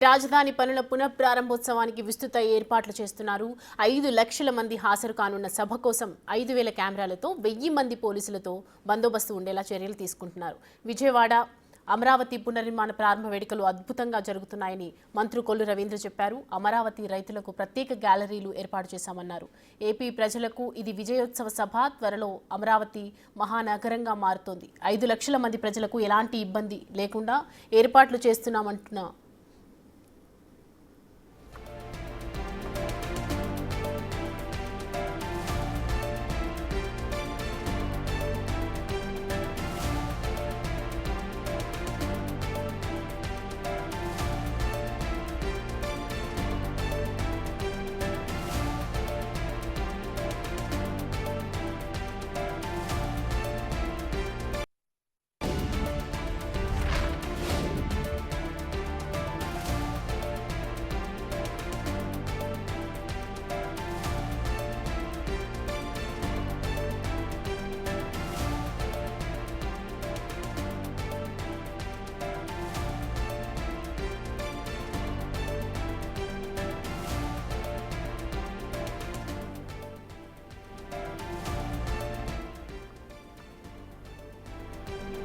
రాజధాని పనుల పునఃప్రారంభోత్సవానికి విస్తృత ఏర్పాట్లు చేస్తున్నారు. 5 లక్షల మంది హాజరు కానున్న సభ కోసం 5,000 కెమెరాలతో 1000 మంది పోలీసులతో బందోబస్తు ఉండేలా చర్యలు తీసుకుంటున్నారు. విజయవాడ అమరావతి పునర్నిర్మాణ ప్రారంభ వేడుకలు అద్భుతంగా జరుగుతున్నాయని మంత్రి కొల్లు రవీంద్ర చెప్పారు. అమరావతి రైతులకు ప్రత్యేక గ్యాలరీలు ఏర్పాటు చేశామన్నారు. ఏపీ ప్రజలకు ఇది విజయోత్సవ సభ. త్వరలో అమరావతి మహానగరంగా మారుతోంది. 5 లక్షల మంది ప్రజలకు ఎలాంటి ఇబ్బంది లేకుండా ఏర్పాట్లు చేస్తున్నామంటున్న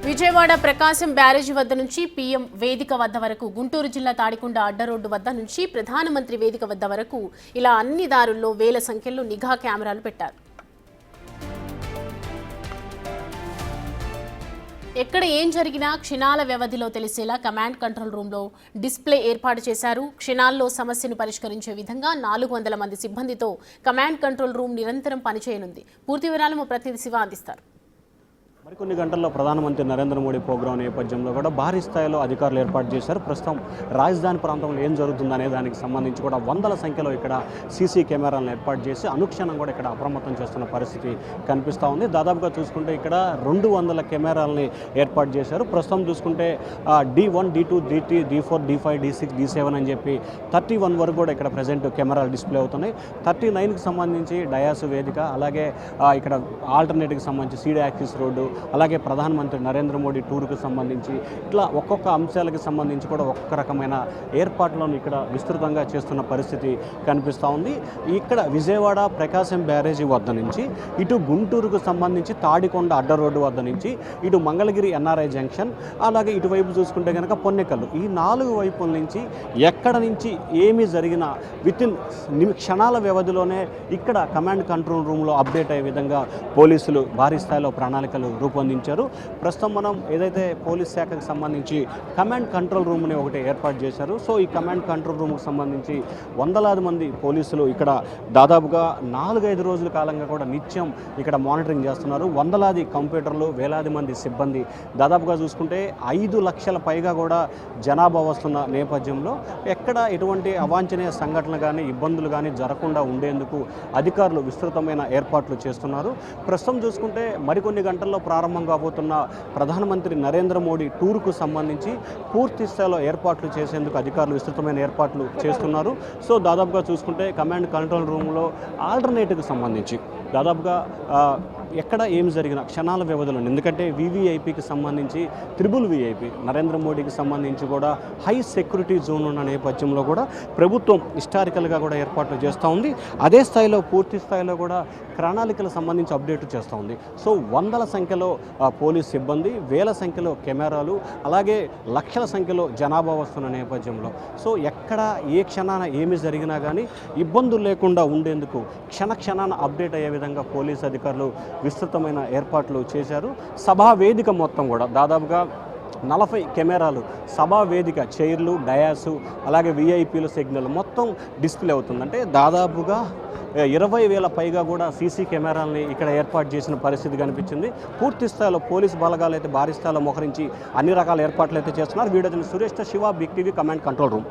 విజయవాడ ప్రకాశం బ్యారేజీ వద్ద నుంచి పీఎం వేదిక వద్ద వరకు, గుంటూరు జిల్లా తాడికొండ అడ్డ రోడ్డు వద్ద నుంచి ప్రధానమంత్రి వేదిక వద్ద వరకు ఇలా అన్ని దారుల్లో వేల సంఖ్యలో నిఘా కెమెరాలు పెట్టారు. ఎక్కడ ఏం జరిగినా క్షణాల వ్యవధిలో తెలిసేలా కమాండ్ కంట్రోల్ రూమ్లో డిస్ప్లే ఏర్పాటు చేశారు. క్షణాల్లో సమస్యను పరిష్కరించే విధంగా 400 మంది సిబ్బందితో కమాండ్ కంట్రోల్ రూమ్ నిరంతరం పనిచేయనుంది. పూర్తి వివరాలు మా ప్రతినిధి శివ అందిస్తారు. మరికొన్ని గంటల్లో ప్రధానమంత్రి నరేంద్ర మోడీ ప్రోగ్రాం నేపథ్యంలో కూడా భారీ స్థాయిలో అధికారులు ఏర్పాటు చేశారు. ప్రస్తుతం రాజధాని ప్రాంతంలో ఏం జరుగుతుందనే దానికి సంబంధించి కూడా వందల సంఖ్యలో ఇక్కడ సీసీ కెమెరాలను ఏర్పాటు చేసి అనుక్షణం కూడా ఇక్కడ అప్రమత్తం చేస్తున్న పరిస్థితి కనిపిస్తూ ఉంది. దాదాపుగా చూసుకుంటే ఇక్కడ 200 కెమెరాలని ఏర్పాటు చేశారు. ప్రస్తుతం చూసుకుంటే D1, D2, D3, D4, D5, D6, D7 అని చెప్పి 31 వరకు కూడా ఇక్కడ ప్రజెంట్ కెమెరాలు డిస్ప్లే అవుతున్నాయి. 39కి సంబంధించి డయాస్ వేదిక, అలాగే ఇక్కడ ఆల్టర్నేటివ్కి సంబంధించి సీడ్ యాక్సిస్ రోడ్డు, అలాగే ప్రధానమంత్రి నరేంద్ర మోడీ టూర్కు సంబంధించి ఇట్లా ఒక్కొక్క అంశాలకు సంబంధించి కూడా ఒక్కొక్క రకమైన ఏర్పాట్లను ఇక్కడ విస్తృతంగా చేస్తున్న పరిస్థితి కనిపిస్తూ ఉంది. ఇక్కడ విజయవాడ ప్రకాశం బ్యారేజీ వద్ద నుంచి ఇటు గుంటూరుకు సంబంధించి తాడికొండ అడ్డ రోడ్డు వద్ద నుంచి ఇటు మంగళగిరి ఎన్ఆర్ఐ జంక్షన్, అలాగే ఇటువైపు చూసుకుంటే కనుక పొన్నెకల్లు, ఈ 4 వైపుల నుంచి ఎక్కడ నుంచి ఏమి జరిగినా వితిన్ క్షణాల వ్యవధిలోనే ఇక్కడ కమాండ్ కంట్రోల్ రూమ్లో అప్డేట్ అయ్యే విధంగా పోలీసులు భారీ స్థాయిలో ప్రణాళికలు రూపొందించారు. ప్రస్తుతం మనం ఏదైతే పోలీస్ శాఖకు సంబంధించి కమాండ్ కంట్రోల్ రూమ్ని ఒకటి ఏర్పాటు చేశారు. సో ఈ కమాండ్ కంట్రోల్ రూమ్కి సంబంధించి వందలాది మంది పోలీసులు ఇక్కడ దాదాపుగా 4-5 రోజుల కాలంగా కూడా నిత్యం ఇక్కడ మానిటరింగ్ చేస్తున్నారు. వందలాది కంప్యూటర్లు, వేలాది మంది సిబ్బంది, దాదాపుగా చూసుకుంటే 5 లక్షల పైగా కూడా జనాభా వస్తున్న నేపథ్యంలో ఎక్కడ ఎటువంటి అవాంఛనీయ సంఘటనలు కానీ ఇబ్బందులు కానీ జరగకుండా ఉండేందుకు అధికారులు విస్తృతమైన ఏర్పాట్లు చేస్తున్నారు. ప్రస్తుతం చూసుకుంటే మరికొన్ని గంటల్లో ప్రారంభం కాబోతున్న ప్రధానమంత్రి నరేంద్ర మోడీ టూర్కు సంబంధించి పూర్తి స్థాయిలో ఏర్పాట్లు చేసేందుకు అధికారులు విస్తృతమైన ఏర్పాట్లు చేస్తున్నారు. సో దాదాపుగా చూసుకుంటే కమాండ్ కంట్రోల్ రూమ్లో ఆల్టర్నేటివ్కి సంబంధించి దాదాపుగా ఎక్కడ ఏం జరిగిన క్షణాల వ్యవధిలో, ఎందుకంటే VVIPకి సంబంధించి VVIP నరేంద్ర మోడీకి సంబంధించి కూడా హై సెక్యూరిటీ జోన్ ఉన్న నేపథ్యంలో కూడా ప్రభుత్వం హిస్టారికల్గా కూడా ఏర్పాట్లు చేస్తూ ఉంది. అదే స్థాయిలో పూర్తి స్థాయిలో కూడా ప్రణాళికలకు సంబంధించి అప్డేట్ చేస్తూ ఉంది. సో వందల సంఖ్యలో పోలీస్ సిబ్బంది, వేల సంఖ్యలో కెమెరాలు, అలాగే లక్షల సంఖ్యలో జనాభా వస్తున్న నేపథ్యంలో సో ఎక్కడ ఏ క్షణాన ఏమి జరిగినా కానీ ఇబ్బందులు లేకుండా ఉండేందుకు క్షణాన అప్డేట్ అయ్యే విధంగా పోలీస్ అధికారులు విస్తృతమైన ఏర్పాట్లు చేశారు. సభా వేదిక మొత్తం కూడా దాదాపుగా 40 కెమెరాలు, సభా వేదిక, చైర్లు, డయాసు, అలాగే VIPల సిగ్నల్ మొత్తం డిస్ప్లే అవుతుంది. అంటే దాదాపుగా 20,000 పైగా కూడా సీసీ కెమెరాలని ఇక్కడ ఏర్పాటు చేసిన పరిస్థితి కనిపించింది. పూర్తి స్థాయిలో పోలీసు బలగాలు అయితే భారీ స్థాయిలో మోహరించి అన్ని రకాల ఏర్పాట్లు అయితే చేస్తున్నారు. Video Suresh, Shiva, big TV, command control room.